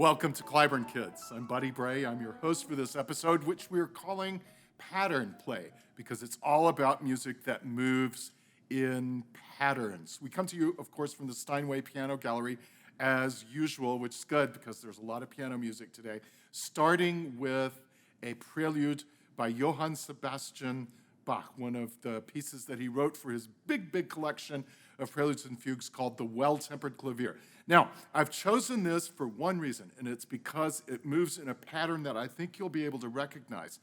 Welcome to Cliburn Kids. I'm Buddy Bray. I'm your host for this episode, which we're calling Pattern Play, because it's all about music that moves in patterns. We come to you, of course, from the Steinway Piano Gallery, as usual, which is good because there's a lot of piano music today, starting with a prelude by Johann Sebastian Bach, one of the pieces that he wrote for his big collection of preludes and fugues called the Well-Tempered Clavier. Now, I've chosen this for one reason, and it's because it moves in a pattern that I think you'll be able to recognize.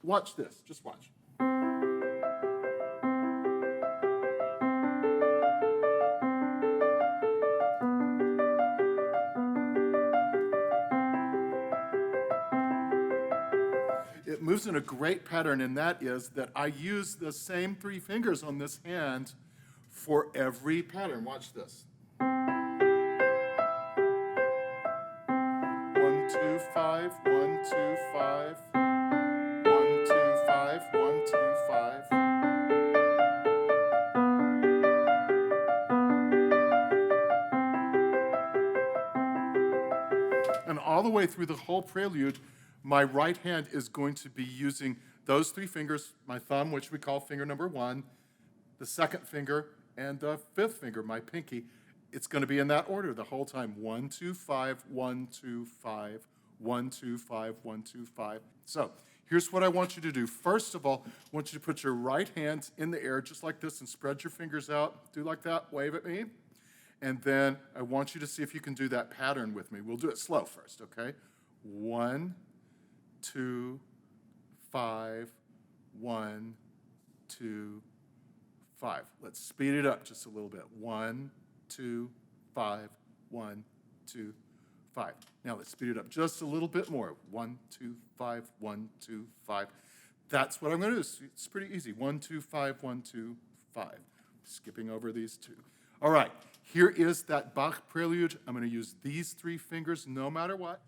Watch this, just watch. It moves in a great pattern, and that is that I use the same three fingers on this hand for every pattern. Watch this. 1, 2, 5, 1, 2, 5, 1, 2, 5, 1, 2, 5. And all the way through the whole prelude, my right hand is going to be using those three fingers, my thumb, which we call finger number 1, the second finger, and the fifth finger, my pinky. It's going to be in that order the whole time. 1, 2, 5, 1, 2, 5, 1, 2, 5, 1, 2, 5. So here's what I want you to do. First of all, I want you to put your right hand in the air just like this and spread your fingers out. Do like that. Wave at me. And then I want you to see if you can do that pattern with me. We'll do it slow first, okay? 1, 2, 5, 1, 2, 5. Let's speed it up just a little bit. 1, 2, 5, 1, 2, 5. Now let's speed it up just a little bit more. 1, 2, 5, 1, 2, 5. That's what I'm going to do. It's pretty easy. 1, 2, 5, 1, 2, 5. Skipping over these two. All right, here is that Bach Prelude. I'm going to use these three fingers no matter what.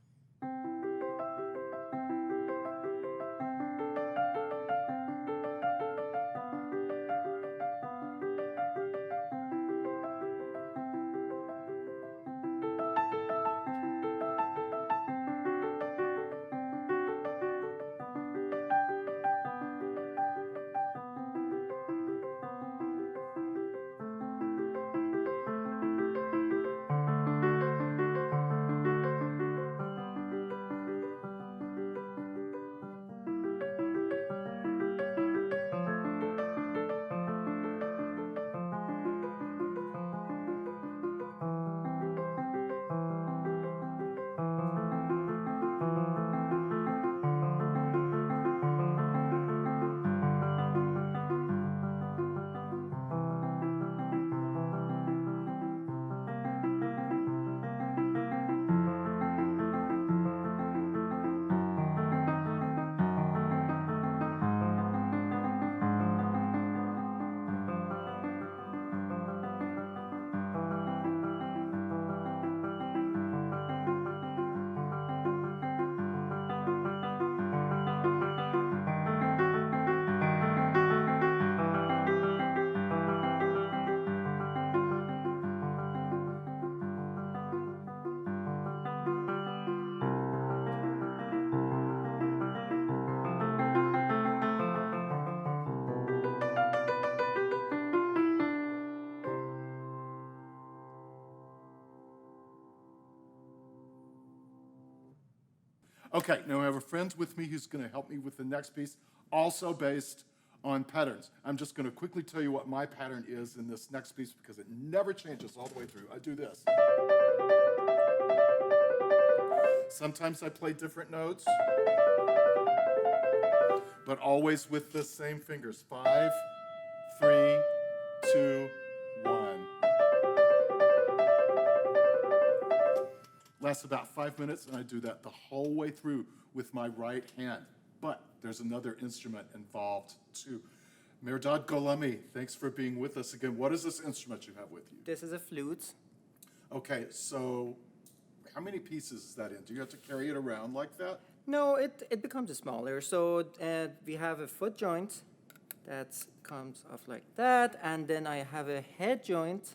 Okay, now I have a friend with me who's going to help me with the next piece, also based on patterns. I'm just going to quickly tell you what my pattern is in this next piece because it never changes all the way through. I do this. Sometimes I play different notes, but always with the same fingers. 5, 3, 2, 1. Lasts about 5 minutes, and I do that the whole way through with my right hand. But there's another instrument involved too. Mehrdad Golami, thanks for being with us again. What is this instrument you have with you? This is a flute. Okay, so how many pieces is that in? Do you have to carry it around like that? No, it becomes smaller. So we have a foot joint that comes off like that, and then I have a head joint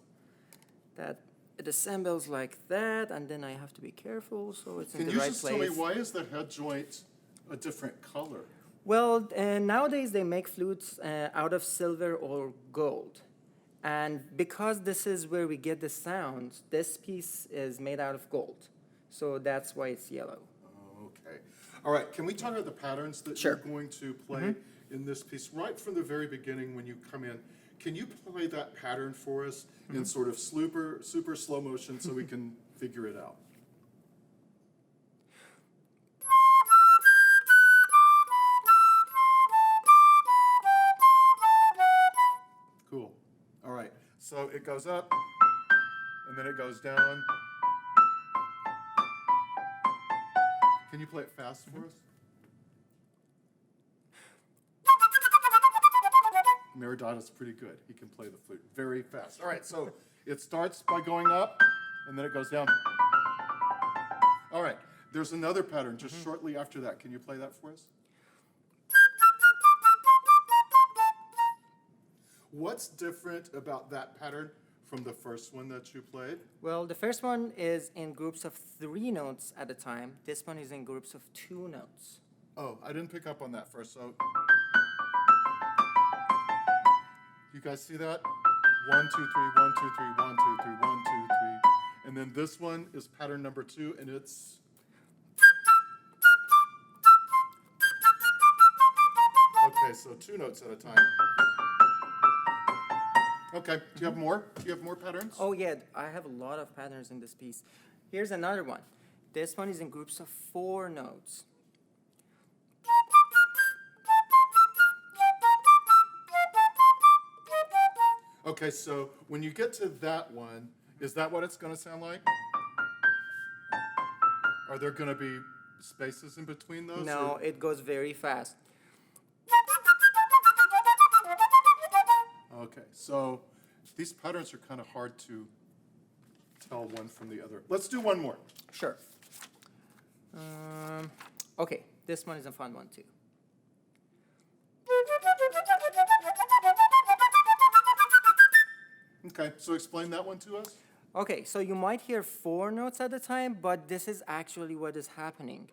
that it assembles like that, and then I have to be careful so it's in Can the you right just place. tell me, why is the head joint a different color? Well, nowadays they make flutes out of silver or gold. And because this is where we get the sounds, this piece is made out of gold. So that's why it's yellow. Okay. All right, can we talk about the patterns that Sure. you're going to play in this piece? Right from the very beginning when you come in, can you play that pattern for us in sort of super slow motion so we can figure it out? Cool. All right, so it goes up, and then it goes down. Can you play it fast for us? Mehrdad is pretty good. He can play the flute very fast. All right, so it starts by going up, and then it goes down. All right, there's another pattern just shortly after that. Can you play that for us? What's different about that pattern from the first one that you played? Well, the first one is in groups of 3 notes at a time. This one is in groups of 2 notes. Oh, I didn't pick up on that first, so. You guys see that? 1, 2, 3, 1, 2, 3, 1, 2, 3, 1, 2, 3. And then this one is pattern number 2, and it's. Okay, so 2 notes at a time. Okay, do you have more? Do you have more patterns? Oh yeah, I have a lot of patterns in this piece. Here's another one. This one is in groups of 4 notes. Okay, so when you get to that one, is that what it's going to sound like? Are there going to be spaces in between those? No, or- it goes very fast. Okay, so these patterns are kind of hard to tell one from the other. Let's do one more. Sure. Okay, this one is a fun one too. Okay, so explain that one to us. Okay, so you might hear 4 notes at a time, but this is actually what is happening.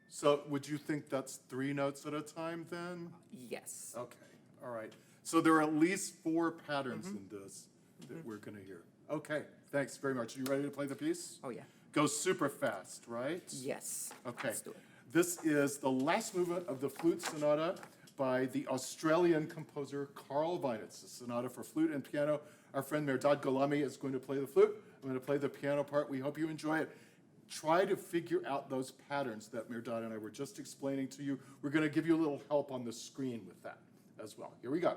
So would you think that's 3 notes at a time then? Yes. Okay, all right. So there are at least 4 patterns in this that we're going to hear. Okay, thanks very much. Are you ready to play the piece? Oh yeah. Goes super fast, right? Yes. Okay. Let's do it. This is the last movement of the Flute Sonata by the Australian composer Carl Vine. It's a sonata for flute and piano. Our friend Mehrdad Golami is going to play the flute. I'm going to play the piano part. We hope you enjoy it. Try to figure out those patterns that Mehrdad and I were just explaining to you. We're going to give you a little help on the screen with that as well. Here we go.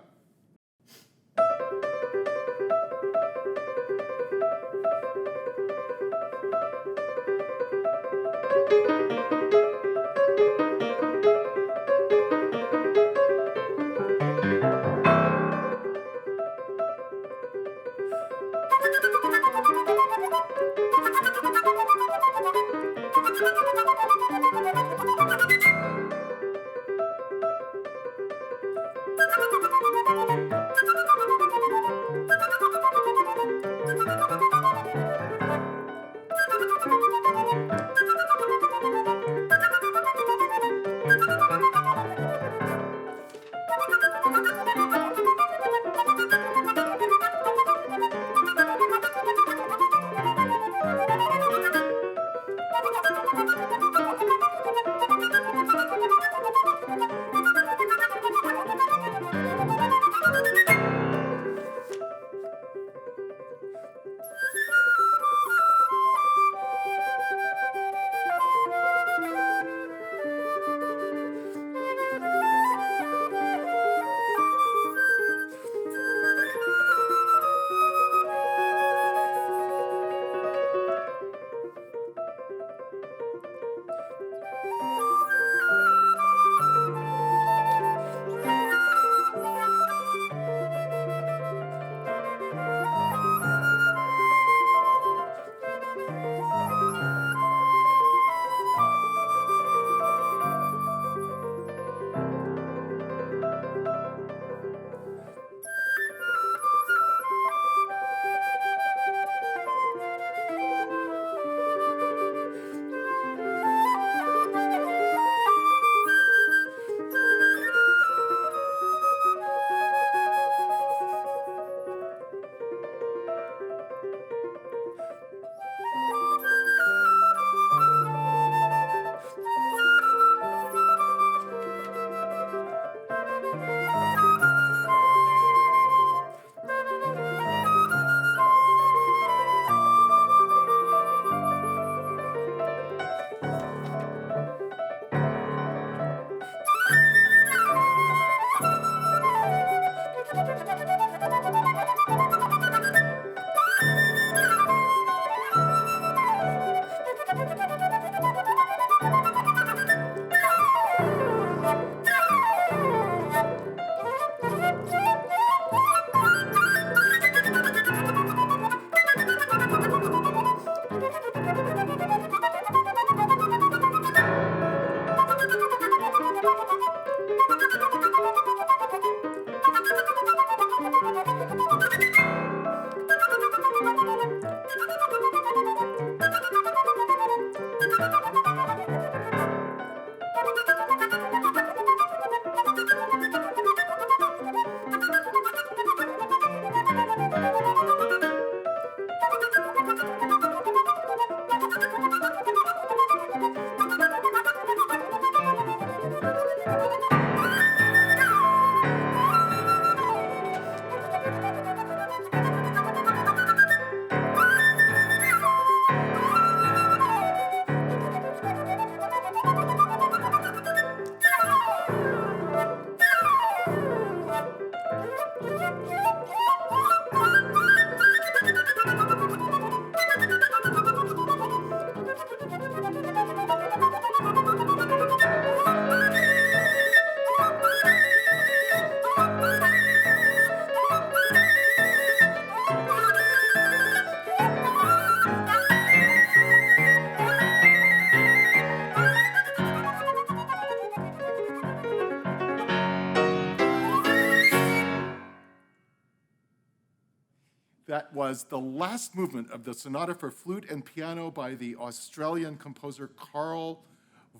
That was the last movement of the Sonata for Flute and Piano by the Australian composer Carl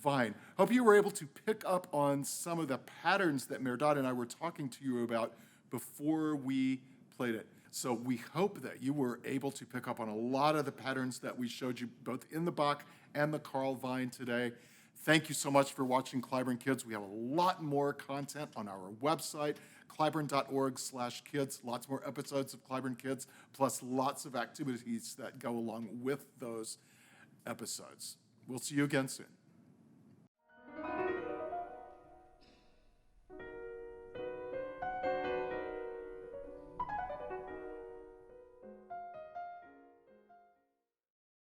Vine. Hope you were able to pick up on some of the patterns that Mehrdad and I were talking to you about before we played it. So we hope that you were able to pick up on a lot of the patterns that we showed you both in the Bach and the Carl Vine today. Thank you so much for watching Cliburn Kids. We have a lot more content on our website, cliburn.org/kids. Lots more episodes of Cliburn Kids, plus lots of activities that go along with those episodes. We'll see you again soon.